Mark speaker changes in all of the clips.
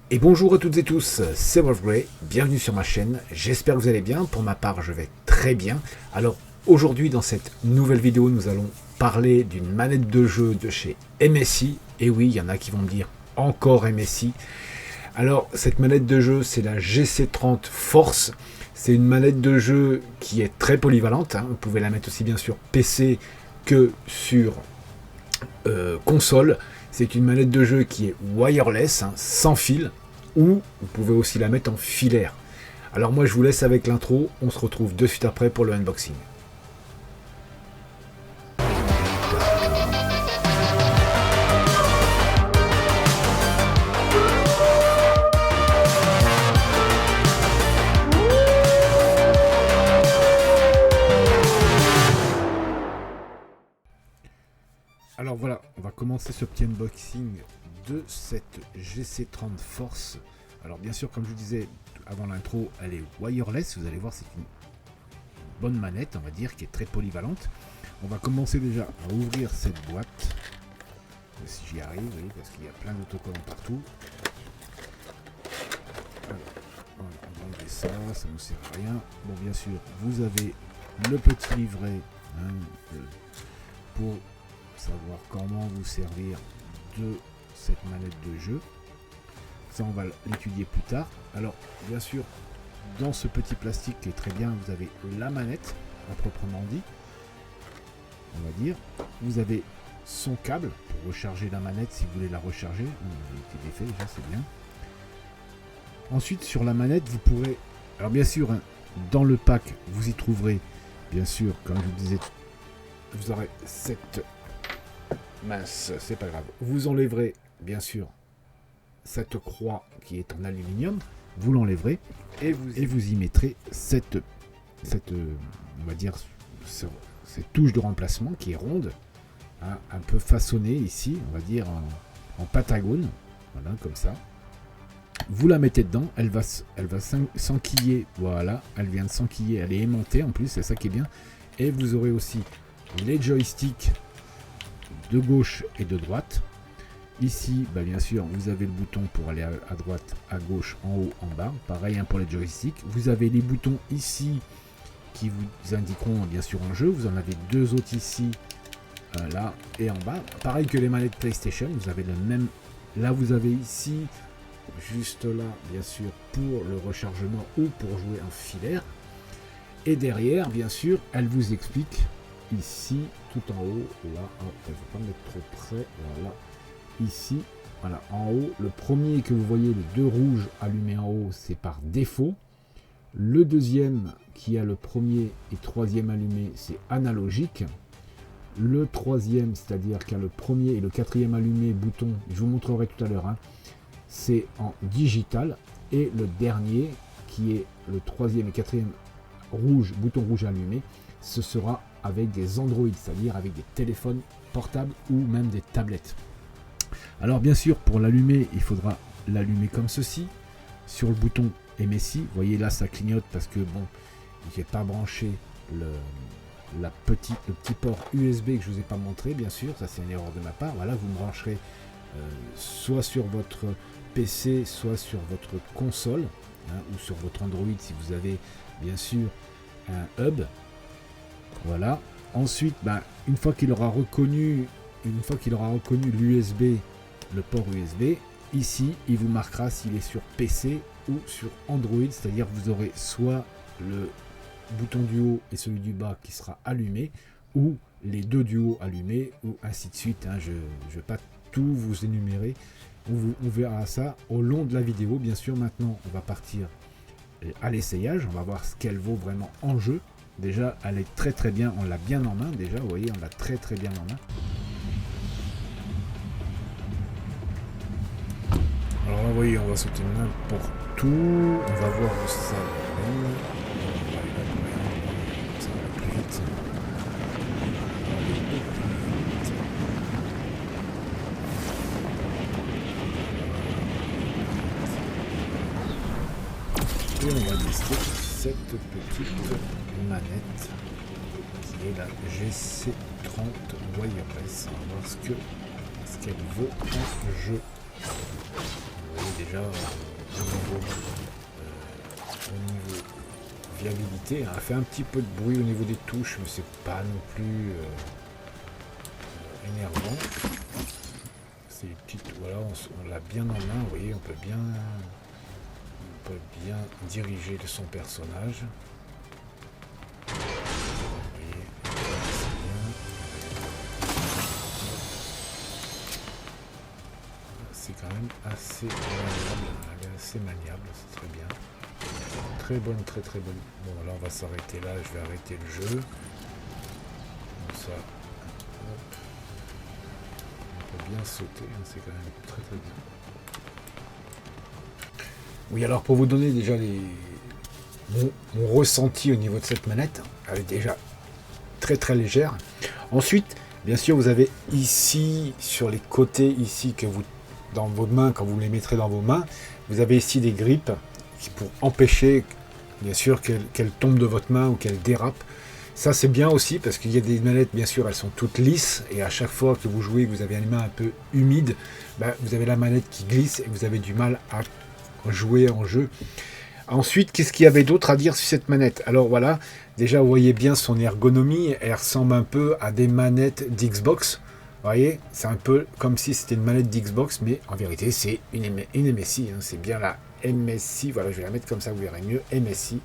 Speaker 1: Et bonjour à toutes et tous, c'est Wolf Grey, bienvenue sur ma chaîne, j'espère que vous allez bien, pour ma part je vais très bien. Alors aujourd'hui dans cette nouvelle vidéo nous allons parler d'une manette de jeu de chez MSI, et oui il y en a qui vont me dire encore MSI. Alors cette manette de jeu c'est la GC30 Force, c'est une manette de jeu qui est très polyvalente, hein. Vous pouvez la mettre aussi bien sur PC que sur console. C'est une manette de jeu qui est wireless, hein, sans fil, ou vous pouvez aussi la mettre en filaire. Alors moi je vous laisse avec l'intro, on se retrouve de suite après pour le unboxing. Alors voilà, on va commencer ce petit unboxing de cette GC30 Force. Alors bien sûr, comme je vous disais avant l'intro, elle est wireless. Vous allez voir, c'est une bonne manette, on va dire, qui est très polyvalente. On va commencer déjà à ouvrir cette boîte. Si j'y arrive, oui, parce qu'il y a plein d'autocollants partout. Alors, on va enlever ça, ça ne sert à rien. Bon, bien sûr, vous avez le petit livret, hein, pour savoir comment vous servir de cette manette de jeu. Ça on va l'étudier plus tard. Alors bien sûr dans ce petit plastique qui est très bien, vous avez la manette à proprement dit, on va dire. Vous avez son câble pour recharger la manette si vous voulez la recharger. Il a été défait déjà, c'est bien. Ensuite sur la manette vous pourrez, alors bien sûr hein, dans le pack vous y trouverez bien sûr, comme je vous disais, vous aurez cette mince, c'est pas grave. Vous enlèverez bien sûr cette croix qui est en aluminium, vous l'enlèverez et vous y mettrez cette on va dire cette touche de remplacement qui est ronde, hein, un peu façonnée ici, on va dire en pentagone, voilà comme ça. Vous la mettez dedans, elle va s'enquiller, voilà, elle vient de s'enquiller, elle est aimantée en plus, c'est ça qui est bien. Et vous aurez aussi les joysticks de gauche et de droite. Ici bah bien sûr vous avez le bouton pour aller à droite, à gauche, en haut, en bas, pareil hein, pour les joysticks. Vous avez les boutons ici qui vous indiqueront bien sûr un jeu. Vous en avez deux autres ici, là et en bas, pareil que les manettes PlayStation. Vous avez le même, là vous avez ici juste là bien sûr pour le rechargement ou pour jouer en filaire, et derrière bien sûr elle vous explique ici tout en haut, là, il ne faut pas mettre trop près, voilà, ici, voilà, en haut, le premier que vous voyez, les deux rouges allumés en haut, c'est par défaut. Le deuxième, qui a le premier et troisième allumé, c'est analogique. Le troisième, c'est-à-dire qu'il y a le premier et le quatrième allumé, bouton, je vous montrerai tout à l'heure, hein, c'est en digital. Et le dernier, qui est le troisième et quatrième rouge, bouton rouge allumé, ce sera avec des Android, c'est-à-dire avec des téléphones portables ou même des tablettes. Alors bien sûr pour l'allumer il faudra l'allumer comme ceci sur le bouton MSI. Vous voyez là ça clignote parce que bon, j'ai pas branché le petit port USB que je vous ai pas montré, bien sûr, ça c'est une erreur de ma part. Voilà, vous me brancherez soit sur votre PC soit sur votre console, hein, ou sur votre Android si vous avez bien sûr un hub. Voilà. Ensuite, bah, une fois qu'il aura reconnu l'USB, le port USB, ici, il vous marquera s'il est sur PC ou sur Android, c'est-à-dire vous aurez soit le bouton du haut et celui du bas qui sera allumé, ou les deux du haut allumés, ou ainsi de suite. Hein. Je ne vais pas tout vous énumérer. On verra ça au long de la vidéo. Bien sûr, maintenant, on va partir à l'essayage. On va voir ce qu'elle vaut vraiment en jeu. Déjà, elle est très très bien, on l'a bien en main déjà, vous voyez, on l'a très très bien en main. Alors là, vous voyez, on va sauter n'importe où, on va voir où ça va. Ça va plus vite. Et on va tester cette petite manette qui est la GC30 Wireless. On va voir ce qu'elle vaut en jeu. Vous voyez déjà au niveau viabilité, hein. Elle fait un petit peu de bruit au niveau des touches, mais c'est pas non plus énervant. C'est petites, voilà, on l'a bien en main, vous voyez, on peut bien diriger son personnage. Vous voyez, c'est bien. C'est quand même assez maniable, elle est assez maniable, c'est très bien. Très bonne, très très bonne. Bon, là on va s'arrêter là, je vais arrêter le jeu. Comme ça, hop. On peut bien sauter, hein, c'est quand même très très bien. Oui, alors pour vous donner déjà mon ressenti au niveau de cette manette, elle est déjà très très légère. Ensuite, bien sûr, vous avez ici, sur les côtés, ici, que vous, dans vos mains, quand vous les mettrez dans vos mains, vous avez ici des grippes pour empêcher, bien sûr, qu'elle tombe de votre main ou qu'elle dérape. Ça, c'est bien aussi, parce qu'il y a des manettes, bien sûr, elles sont toutes lisses, et à chaque fois que vous jouez, que vous avez les mains un peu humides, ben, vous avez la manette qui glisse, et vous avez du mal à jouer en jeu. Ensuite, qu'est-ce qu'il y avait d'autre à dire sur cette manette? Alors voilà, déjà vous voyez bien son ergonomie, elle ressemble un peu à des manettes d'Xbox. Vous voyez, c'est un peu comme si c'était une manette d'Xbox, mais en vérité c'est une MSI, hein. C'est bien la MSI, voilà, je vais la mettre comme ça, vous verrez mieux, MSI,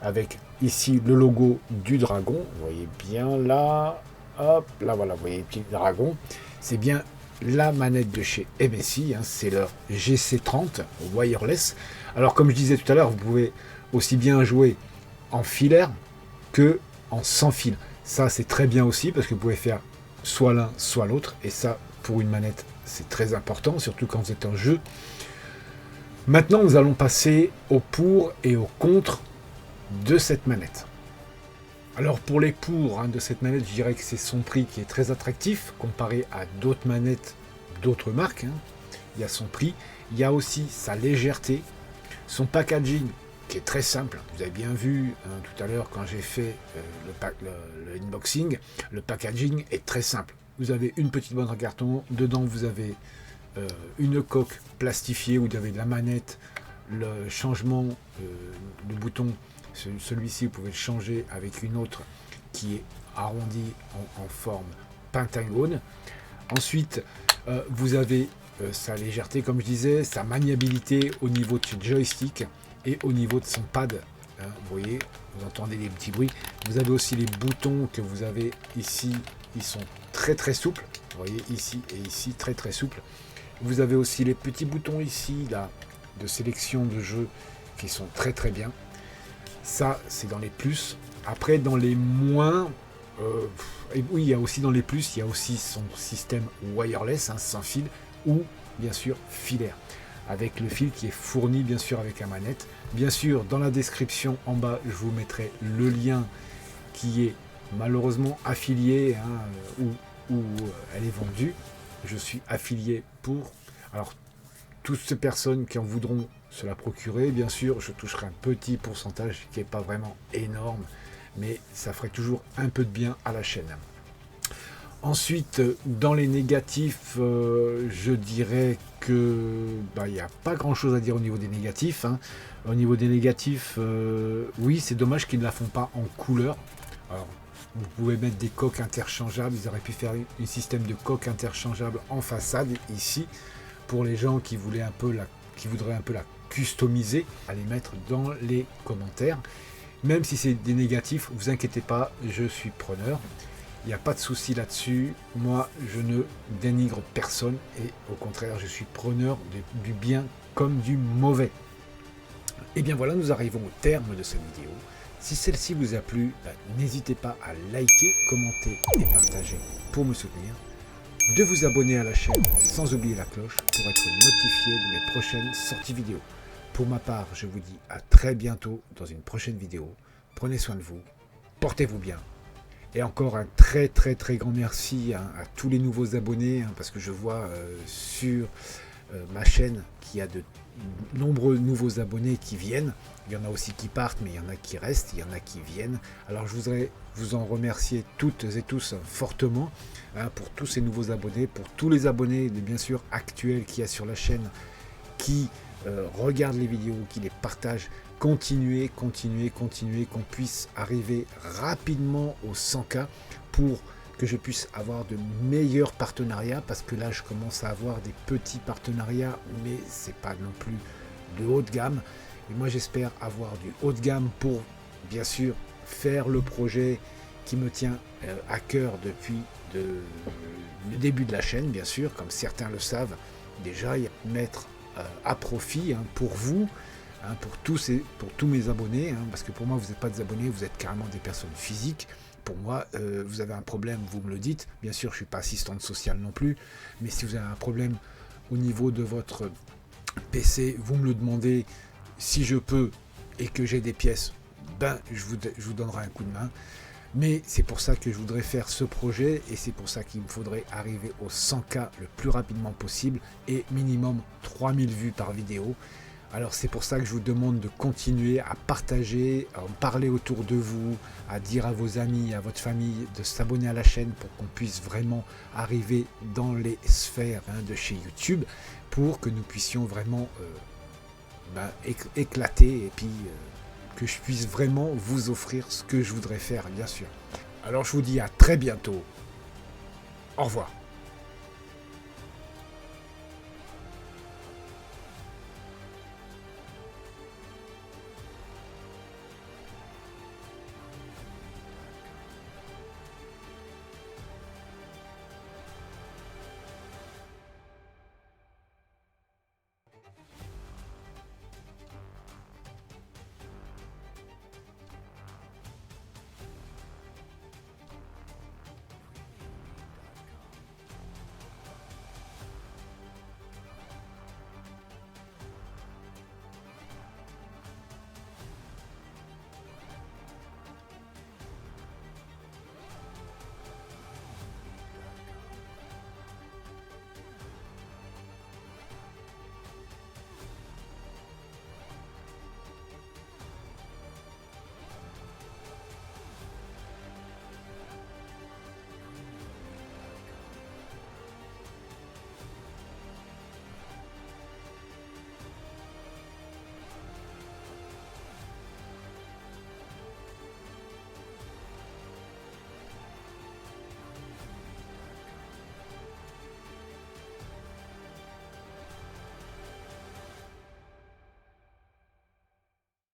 Speaker 1: avec ici le logo du dragon, vous voyez bien là, hop, là voilà, vous voyez le petit dragon, c'est bien la manette de chez MSI, hein, c'est leur GC30 wireless. Alors comme je disais tout à l'heure, vous pouvez aussi bien jouer en filaire que en sans fil. Ça c'est très bien aussi parce que vous pouvez faire soit l'un soit l'autre, et ça pour une manette c'est très important, surtout quand vous êtes en jeu. Maintenant nous allons passer au pour et au contre de cette manette. Alors pour les pour, hein, de cette manette, je dirais que c'est son prix qui est très attractif comparé à d'autres manettes d'autres marques, hein. Il y a son prix, il y a aussi sa légèreté, son packaging qui est très simple. Vous avez bien vu, hein, tout à l'heure quand j'ai fait le unboxing, le packaging est très simple. Vous avez une petite boîte en carton, dedans vous avez une coque plastifiée où vous avez la manette, le changement de bouton. Celui-ci, vous pouvez le changer avec une autre qui est arrondie en forme pentagone. Ensuite, vous avez sa légèreté, comme je disais, sa maniabilité au niveau de ce joystick et au niveau de son pad. Hein, vous voyez, vous entendez des petits bruits. Vous avez aussi les boutons que vous avez ici, ils sont très très souples. Vous voyez, ici et ici, très très souples. Vous avez aussi les petits boutons ici, là, de sélection de jeux qui sont très très bien. Ça, c'est dans les plus. Après, dans les moins, oui, il y a aussi dans les plus, il y a aussi son système wireless, hein, sans fil, ou bien sûr filaire, avec le fil qui est fourni bien sûr avec la manette. Bien sûr, dans la description en bas, je vous mettrai le lien qui est malheureusement affilié, hein, où elle est vendue. Je suis affilié pour... Alors, toutes ces personnes qui en voudront se la procurer, bien sûr, je toucherai un petit pourcentage qui n'est pas vraiment énorme, mais ça ferait toujours un peu de bien à la chaîne. Ensuite, dans les négatifs, je dirais que il n'y a pas grand chose à dire au niveau des négatifs, hein. Au niveau des négatifs, oui, c'est dommage qu'ils ne la font pas en couleur. Alors, vous pouvez mettre des coques interchangeables, ils auraient pu faire un système de coques interchangeables en façade ici, pour les gens qui voudraient un peu la customiser, à les mettre dans les commentaires. Même si c'est des négatifs, vous inquiétez pas, je suis preneur. Il n'y a pas de souci là-dessus. Moi, je ne dénigre personne et au contraire, je suis preneur du bien comme du mauvais. Et bien voilà, nous arrivons au terme de cette vidéo. Si celle-ci vous a plu, n'hésitez pas à liker, commenter et partager pour me soutenir. De vous abonner à la chaîne sans oublier la cloche pour être notifié de mes prochaines sorties vidéo. Pour ma part, je vous dis à très bientôt dans une prochaine vidéo. Prenez soin de vous, portez-vous bien. Et encore un très très très grand merci, hein, à tous les nouveaux abonnés, hein, parce que je vois sur ma chaîne qu'il y a de nombreux nouveaux abonnés qui viennent. Il y en a aussi qui partent, mais il y en a qui restent, il y en a qui viennent. Alors je voudrais vous en remercier toutes et tous fortement, hein, pour tous ces nouveaux abonnés, pour tous les abonnés bien sûr actuels qu'il y a sur la chaîne qui regardent les vidéos, qui les partagent. Continuez, qu'on puisse arriver rapidement aux 100K pour que je puisse avoir de meilleurs partenariats, parce que là je commence à avoir des petits partenariats, mais c'est pas non plus de haut de gamme. Et moi j'espère avoir du haut de gamme pour bien sûr faire le projet qui me tient à cœur depuis le début de la chaîne, bien sûr, comme certains le savent déjà, mettre à profit pour vous, pour tous mes abonnés, parce que pour moi vous n'êtes pas des abonnés, vous êtes carrément des personnes physiques. Pour moi, vous avez un problème, vous me le dites. Bien sûr, je ne suis pas assistante sociale non plus, mais si vous avez un problème au niveau de votre PC, vous me le demandez. Si je peux et que j'ai des pièces, je vous donnerai un coup de main. Mais c'est pour ça que je voudrais faire ce projet, et c'est pour ça qu'il me faudrait arriver aux 100K le plus rapidement possible et minimum 3000 vues par vidéo. Alors c'est pour ça que je vous demande de continuer à partager, à en parler autour de vous, à dire à vos amis, à votre famille de s'abonner à la chaîne pour qu'on puisse vraiment arriver dans les sphères de chez YouTube, pour que nous puissions vraiment éclater, et puis que je puisse vraiment vous offrir ce que je voudrais faire, bien sûr. Alors je vous dis à très bientôt. Au revoir.